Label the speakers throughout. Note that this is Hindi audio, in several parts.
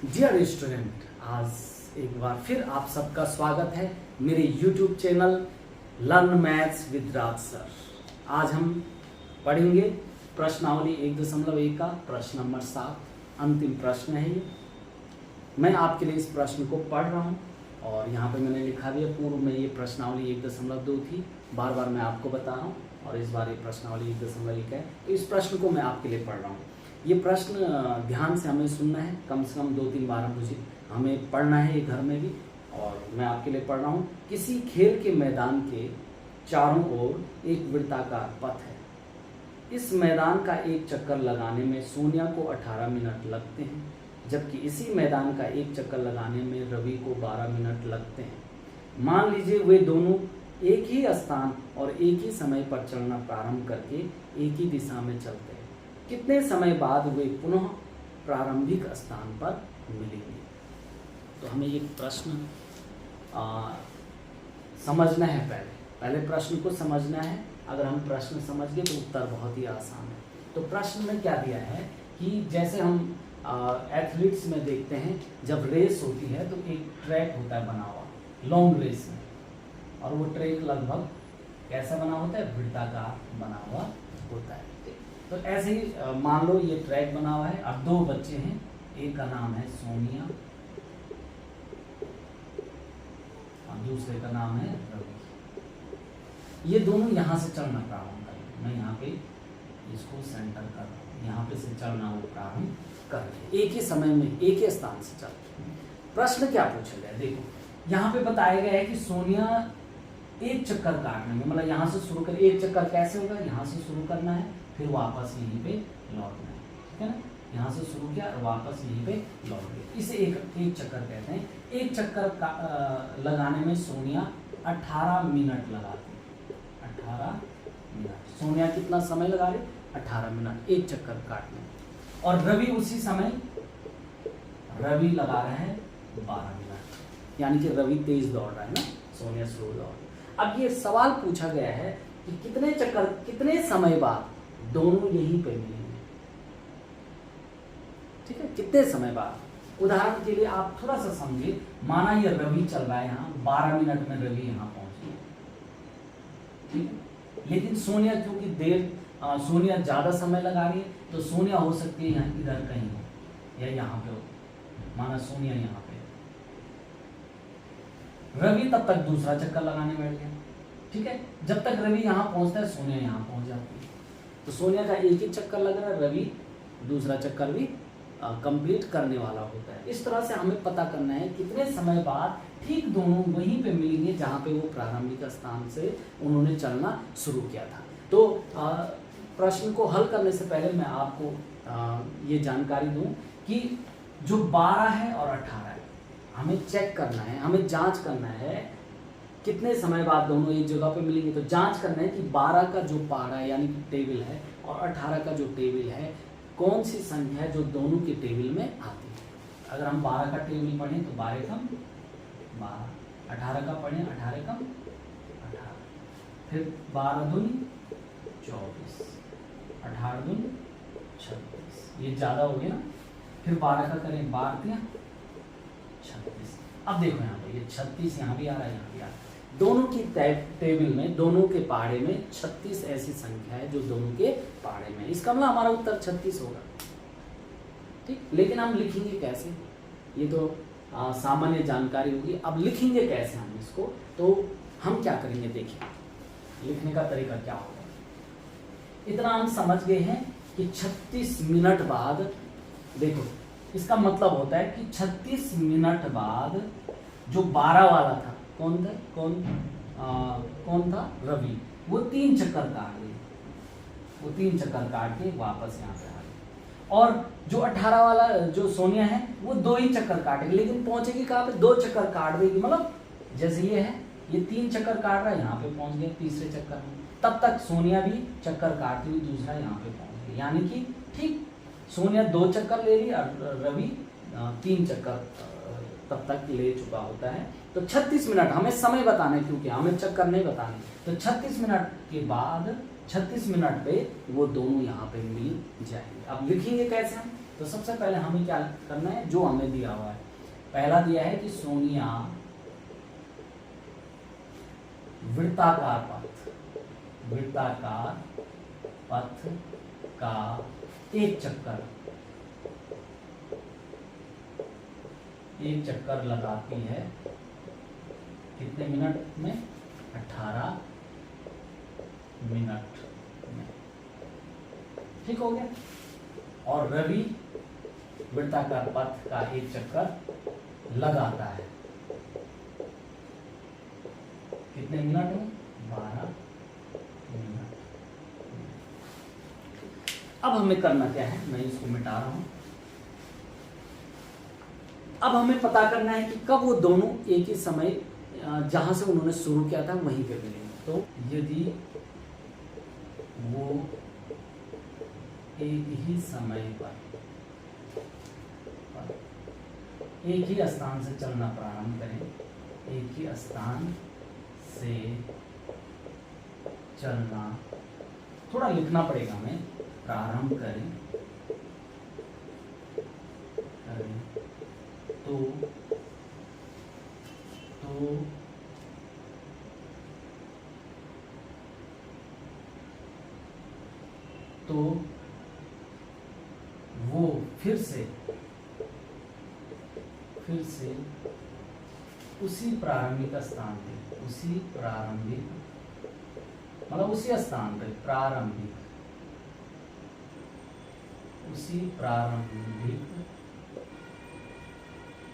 Speaker 1: डियर स्टूडेंट, आज एक बार फिर आप सबका स्वागत है मेरे YouTube channel learn maths with Raj sir. आज हम पढ़ेंगे प्रश्नावली 1.1 का प्रश्न नंबर 7। अंतिम प्रश्न है ये। मैं आपके लिए इस प्रश्न को पढ़ रहा हूँ और यहाँ पे मैंने लिखा भी है। पूर्व में ये प्रश्नावली 1.2 थी, बार बार मैं आपको बता रहा हूँ, और इस बार ये प्रश्नावली 1.1 है। तो इस प्रश्न को मैं आपके लिए पढ़ रहा हूँ। ये प्रश्न ध्यान से हमें सुनना है, कम से कम 2-3 बार मुझे हमें पढ़ना है ये घर में भी, और मैं आपके लिए पढ़ रहा हूँ। किसी खेल के मैदान के चारों ओर एक वृत्ताकार पथ है। इस मैदान का एक चक्कर लगाने में सोनिया को 18 मिनट लगते हैं, जबकि इसी मैदान का एक चक्कर लगाने में रवि को 12 मिनट लगते हैं। मान लीजिए वे दोनों एक ही स्थान और एक ही समय पर चलना प्रारंभ करके एक ही दिशा में चलते हैं। कितने समय बाद वे पुनः प्रारंभिक स्थान पर मिलेंगे? तो हमें ये प्रश्न समझना है। पहले प्रश्न को समझना है। अगर हम प्रश्न समझ गए तो उत्तर बहुत ही आसान है। तो प्रश्न में क्या दिया है कि जैसे हम एथलीट्स में देखते हैं, जब रेस होती है तो एक ट्रैक होता है बना हुआ लॉन्ग रेस में, और वो ट्रैक लगभग कैसा बना होता है? वृत्ताकार बना हुआ होता है। तो ऐसे ही मान लो ये ट्रैक बना हुआ है। अब 2 बच्चे हैं, एक का नाम है सोनिया और दूसरे का नाम है रवि। ये दोनों यहाँ से चलना प्रारंभ करेंगे। मैं यहाँ पे इसको सेंटर कर रहा हूँ, यहाँ पे से चलना वो प्रारंभ करेंगे, एक ही समय में एक ही स्थान से चलते। प्रश्न क्या पूछा गया? देखो यहाँ पे बताया गया है कि सोनिया एक चक्कर काटने में, मतलब यहाँ से शुरू कर, एक चक्कर कैसे होगा? यहाँ से शुरू करना है, फिर वापस यहीं पे लौटना है, ठीक है ना? यहाँ से शुरू किया और वापस यहीं पे लौट गए। इसे एक चक्कर कहते हैं। एक चक्कर लगाने में सोनिया 18 मिनट लगाती है। 18 मिनट सोनिया कितना समय लगा रही? 18 मिनट एक चक्कर काटने में। और रवि उसी समय रवि लगा रहे हैं 12 मिनट, यानी कि रवि तेज दौड़ रहा है ना, सोनिया स्लो दौड़। अब ये सवाल पूछा गया है कि कितने चक्कर, कितने समय बाद दोनों यहीं पे मिलेंगे, ठीक है? कितने समय बाद? उदाहरण के लिए आप थोड़ा सा समझिए। माना ये रवि चल रहा है, यहाँ 12 मिनट में रवि यहाँ पहुंच गया, ठीक है? लेकिन सोनिया क्योंकि सोनिया ज्यादा समय लगा रही है, तो सोनिया हो सकती है यहाँ इधर कहीं हो या यहाँ पे हो। माना सोनिया यहाँ पे, रवि तब तक दूसरा चक्कर लगाने बैठ गया, ठीक है? जब तक रवि यहाँ पहुंचता है सोनिया यहाँ पहुंच जाती है। तो सोनिया का एक ही चक्कर लग रहा है, रवि दूसरा चक्कर भी कंप्लीट करने वाला होता है। इस तरह से हमें पता करना है कितने समय बाद ठीक दोनों वहीं पे मिलेंगे जहाँ पे वो प्रारंभिक स्थान से उन्होंने चलना शुरू किया था। तो प्रश्न को हल करने से पहले मैं आपको ये जानकारी दूं कि जो 12 है और 18 है, हमें चेक करना है, हमें जांच करना है कितने समय बाद दोनों एक जगह पे मिलेंगे। तो जांच करना है कि 12 का जो पारा यानी कि टेबल है और 18 का जो टेबल है, कौन सी संख्या है जो दोनों के टेबल में आती है। अगर हम 12 का टेबल पढ़ें तो 12 कम 12, 18 का पढ़ें 18 कम 18, फिर 12 दूनी 24, 18 दूनी 36, ये ज़्यादा हो गया ना। फिर 12 का करें 12 36। अब देखो यहाँ पे ये 36 यहाँ भी आ रहा है, यहाँ भी आ रहा है। दोनों की टेबल में, दोनों के पाड़े में 36 ऐसी संख्या है जो दोनों के पाड़े में। इसका मतलब हमारा उत्तर 36 होगा, ठीक? लेकिन हम लिखेंगे कैसे? ये तो सामान्य जानकारी होगी। अब लिखेंगे कैसे हम इसको? तो हम क्या करेंगे, देखिए लिखने का तरीका क्या होगा। इतना हम समझ गए हैं कि 36 मिनट बाद, देखो इसका मतलब होता है कि 36 मिनट बाद जो 12 वाला था, कौन था? रवि। वो 3 चक्कर काट गई, वो 3 चक्कर काट के वापस यहाँ पे आ गई। और जो 18 वाला जो सोनिया है, वो 2 ही चक्कर काटेगी, लेकिन पहुंचेगी कहाँ पे? 2 चक्कर काट देगी। मतलब जैसे ये है, ये 3 चक्कर काट रहा है, यहाँ पे पहुंच गया तीसरे चक्कर में। तब तक सोनिया भी चक्कर काटती हुई दूसरा यहाँ पे पहुंच गई, यानी कि ठीक सोनिया 2 चक्कर ले ली और रवि 3 चक्कर तब तक ले चुका होता है। तो 36 मिनट हमें समय बताना है, क्योंकि हमें चक्कर नहीं बताने। तो 36 मिनट के बाद 36 मिनट पे वो दोनों यहाँ पे मिल जाएंगे। अब लिखेंगे कैसे हम? तो सबसे पहले हमें क्या करना है, जो हमें दिया हुआ है, पहला दिया है कि सोनिया वृत्ताकार पथ का एक चक्कर लगाती है कितने मिनट में, 18 मिनट में। ठीक हो गया। और रवि वृत्ताकार पथ का एक चक्कर लगाता है कितने मिनट में, 12 मिनट। अब हमें करना क्या है, मैं इसको मिटा रहा हूं। अब हमें पता करना है कि कब वो दोनों एक ही समय जहां से उन्होंने शुरू किया था वहीं पे मिलेंगे। तो यदि वो एक ही समय पर एक ही स्थान से चलना प्रारंभ करें, एक ही स्थान से चलना, थोड़ा लिखना पड़ेगा हमें, प्रारंभ करें तो वो फिर से उसी प्रारंभिक स्थान पे, उसी स्थान पे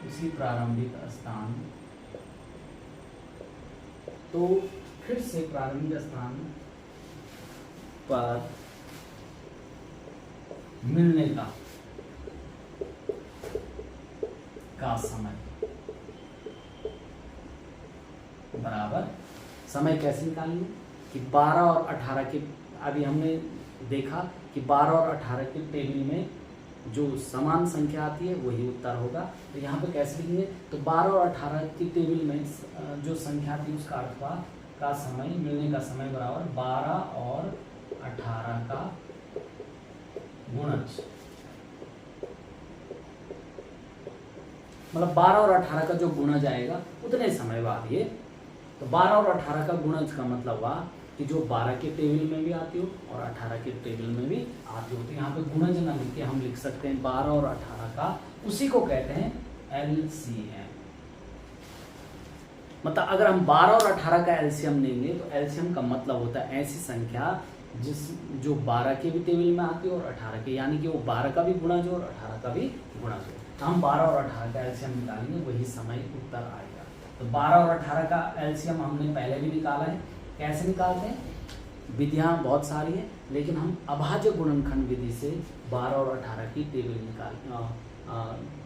Speaker 1: उसी प्रारंभिक स्थान, तो फिर से प्रारंभिक स्थान पर मिलने का समय बराबर, समय कैसे निकालेंगे कि 12 और 18 के, अभी हमने देखा कि 12 और 18 के टेबल में जो समान संख्या आती है वही उत्तर होगा। तो यहाँ पे कैसे लिखेंगे, तो 12 और 18 की टेबल में जो संख्या आती है उसका अर्थ का समय, मिलने का समय बराबर 12 और 18 का गुणज, मतलब 12 और 18 का जो गुणज आएगा उतने समय बाद ये, तो 12 और 18 का गुणज का मतलब हुआ कि जो 12 के टेबल में भी आती हो और 18 के टेबल में भी आती हो। तो यहाँ पे गुणज ना लिख के हम लिख सकते हैं 12 और 18 का, उसी को कहते हैं एलसीएम। मतलब अगर हम 12 और 18 का एलसीएम लेंगे तो एलसीएम का मतलब होता है ऐसी संख्या जो 12 के भी टेबल में आती है और 18 के, यानी कि वो 12 का भी गुणज हो और 18 का भी गुणज हो। तो हम 12 और 18 का एलसीएम निकालेंगे, वही समय उत्तर आएगा। तो 12 और 18 का एलसीएम हमने पहले भी निकाला है। कैसे निकालते हैं, विधियां बहुत सारी है, लेकिन हम अभाज्य गुणनखंड विधि से 12 और 18 की टेबल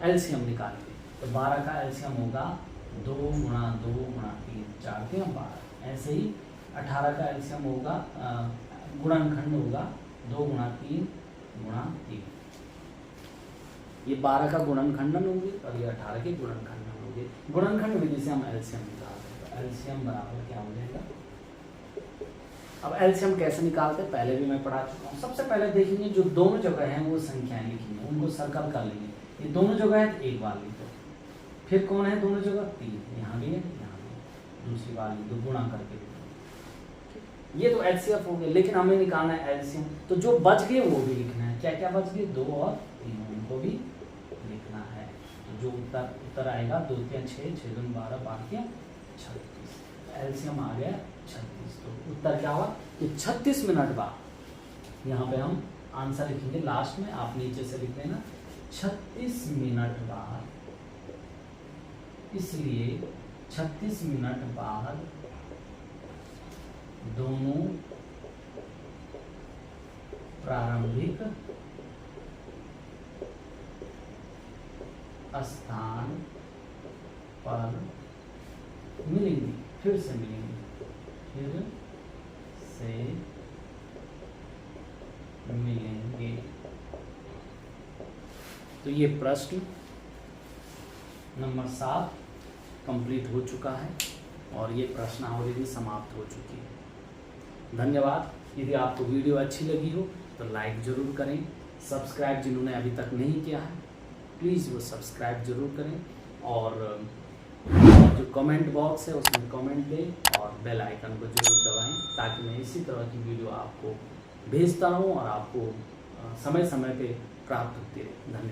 Speaker 1: एलसीएम निकालेंगे। तो 12 का एलसीएम होगा 2 गुणा 2 गुणा 3, 4 के 12। ऐसे ही 18 का एलसीएम होगा, गुणनखंड होगा 2 गुणा 3 गुणा 3। ये 12 का गुणनखंडन होंगे और ये 18 के गुणनखंडन होंगे। गुणनखंड विधि से हम एलसीएम निकालते हैं। तो एलसीएम बराबर क्या हो जाएगा, अब एलसीएम कैसे निकालते हैं पहले भी मैं पढ़ा चुका हूँ। सबसे पहले देखेंगे जो दोनों जगह हैं वो संख्याएं लिखी हैं, उनको सर्कल कर लेंगे। ये दोनों जगह है तो एक बार लिखो, फिर कौन है दोनों जगह, 3, यहाँ भी है यहाँ भी, दूसरी बार लिख दो, गुणा करके लिखो। ये तो एचसीएफ हो गया, लेकिन हमें निकालना है एलसीएम। तो जो बच गए वो भी लिखना है। क्या क्या बच गए, 2 और 3, उनको भी लिखना है। तो जो उत्तर आएगा 2 3 6, 6 2 12, 12 36। एलसीएम आ गया 36। तो उत्तर क्या हुआ कि 36 मिनट बाद, यहाँ पे हम आंसर लिखेंगे लास्ट में, आप नीचे से लिख लेना 36 मिनट बाद। इसलिए 36 मिनट बाद दोनों प्रारंभिक स्थान पर मिलेंगे, फिर से मिलेंगे, फिर से मिलेंगे। तो ये प्रश्न नंबर 7 कंप्लीट हो चुका है और ये प्रश्नावली भी समाप्त हो चुकी है। धन्यवाद। यदि आपको वीडियो अच्छी लगी हो तो लाइक ज़रूर करें, सब्सक्राइब जिन्होंने अभी तक नहीं किया है प्लीज़ वो सब्सक्राइब ज़रूर करें, और जो कमेंट बॉक्स है उसमें कमेंट दें और बेल आइकन को जरूर दबाएं, ताकि मैं इसी तरह की वीडियो आपको भेजता रहूं और आपको समय समय पे प्राप्त होती रहे। धन्यवाद।